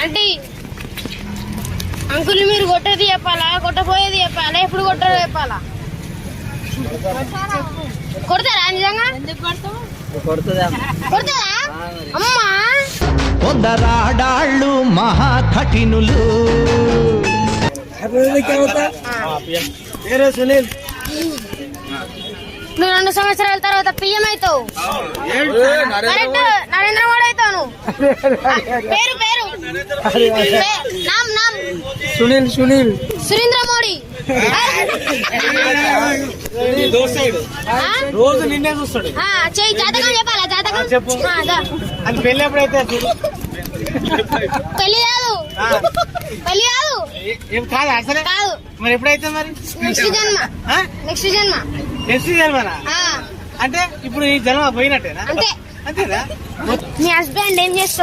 అంటే అంకుల్ మీరు కొట్టేది చెప్పాలా, కొట్టపోయేది చెప్పాలా, ఎప్పుడు కొట్టారో చెప్పాలా? కొడతారా నిజంగా? కొడతారా అమ్మా? కొందరాడాళ్ళు మహా కఠినులు. నువ్వు 2 సంవత్సరాల తర్వాత పిఎం అవుతావు. కరెక్ట్, నరేంద్ర మోడీ అవుతావు నువ్వు. పేరు పేరు నామ్ నామ్ సురేంద్ర మోడీ. రోజు నిన్నే చూస్తాడు. చెయ్యి జాతకం చెప్పాలా? జాతకం చెప్పు. అది పెళ్లి ఎప్పుడైతే పెళ్లి కాదు, పెళ్లి కాదు, ఏం కాదు అసలే కాదు. మరి ఎప్పుడైతే మరి నెక్స్ట్ జన్మ, నెక్స్ట్ జన్మ. నెక్స్ట్ జన్మనా? అంటే ఇప్పుడు ఈ జన్మ పోయినట్టేనా? అంతే. అంతేనా? మీ హస్బెండ్ ఏం చేస్తాడు?